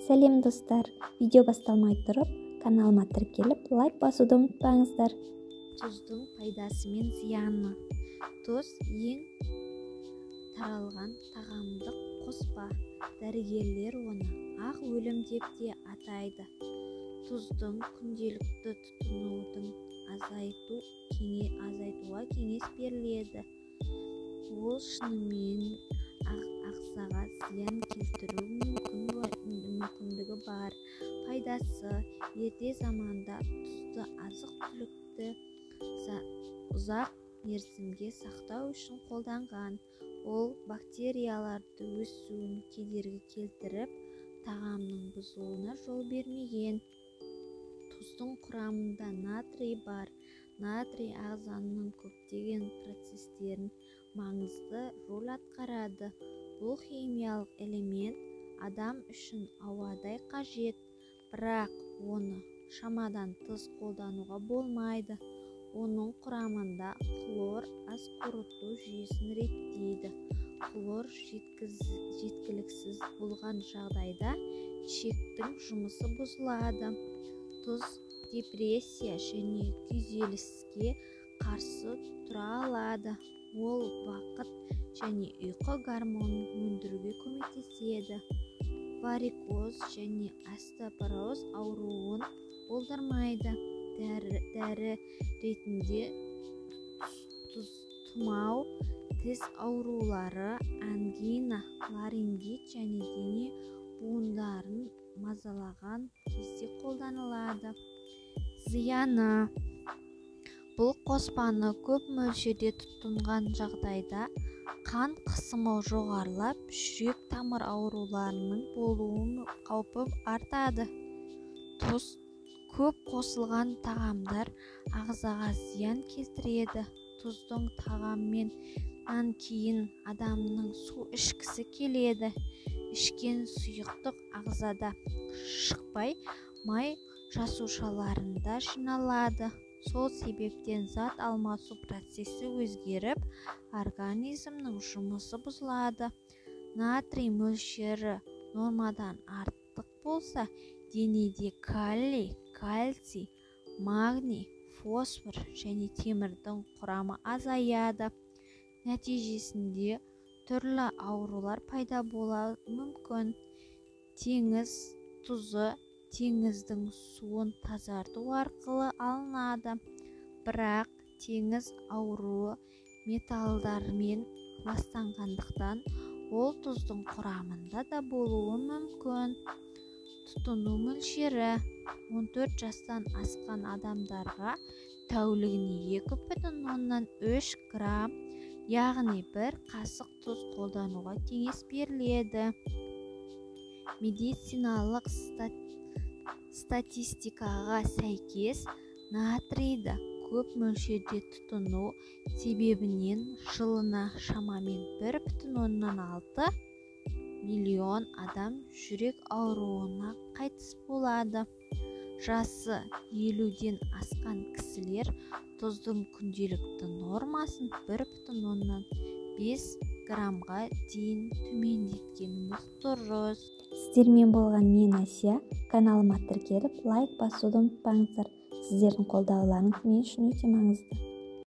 Сәлем достар, видео басталмай тұрып, каналыма тіркеліп, лайк басуды ұмытпаңыздар. Тұздың пайдасы мен зияны. Тұз ең таралған тағамдық қоспа. Дәрігерлер оны ақ өлім деп те атайды. Тұздың күнделікті тұтынудың азайтуға кеңес беріледі. Ол шынымен ағзаға зиян келтіру мүмкіндігі бар. Пайдасы: ерте заманда тұзды азық-түлікті ұзақ мерзімге сақтау үшін қолданған. Ол бактерияларды өсуін кедергі келтіріп, тағамның бұзылуына жол бермеген. Тұздың құрамында натрий бар. Натрий ағзаның көптеген процестерін маңызды рөл атқарады. Бұл химиялық элемент адам үшін ауадай қажет, бірақ оны шамадан тыс қолдануға болмайды. Оның құрамында хлор ас қорыту жүйесін реттейді. Хлор жеткіліксіз болған жағдайда ішектің жұмысы бұзылады. Тұз депрессия және күйзеліске қарсы тұра алады. Ол уақыт және ұйқы гормонын өндіруге көмектеседі. Варикоз және остеопороз ауруын болдырмайды. Дәрі ретінде тұмау, тіс аурулары, ангина, ларингит және дене буындарын мазалаған кезде қолданылады. Зияны: бұл қоспаны көп мөлшерде тұтынған жағдайда қан қысымы жоғарылап, жүрек тамыр ауруларының болуы қаупі артады. Тұз көп қосылған тағамдар ағзаға зиян келтіреді. Тұздың тағамнан кейін адамның су ішкісі келеді. Ішкен сұйықтық ағзада шықпай, май жасушаларында жиналады. Сол себептен зат алмасу процесі өзгеріп, организмнің жұмысы бұзылады. Натрий мөлшері нормадан артық болса, денеде калий, кальций, магний, фосфор және темірдің құрамы азаяды. Нәтижесінде түрлі аурулар пайда болуы мүмкін. Теңіз тұзы теңіздің суын тазарту арқылы алынады, бірақ теңіз ауруы металдармен ластанғандықтан ол тұздың құрамында да болуы мүмкін. Тұтыну мөлшері: 14 жастан асқан адамдарға тәулігіне 2,3 грамм, яғни 1 қасық тұз қолдануға кеңес беріледі. Медициналық статистикаға сәйкес, натрийді көп мөлшерде тұтыну себебінен жылына шамамен 1,6 миллион адам жүрек ауруына қайтыс болады. Жасы 50-ден асқан кісілер тұздың күнделікті нормасын 1,5 граммға дейін төмендеткеніміз дұрыс. Сіздермен болған мен Асия. Каналыма тіркеліп, лайк басуды ұмытпаңыздар. Сіздердің қолдауларыңыз мен үшін өте маңызды.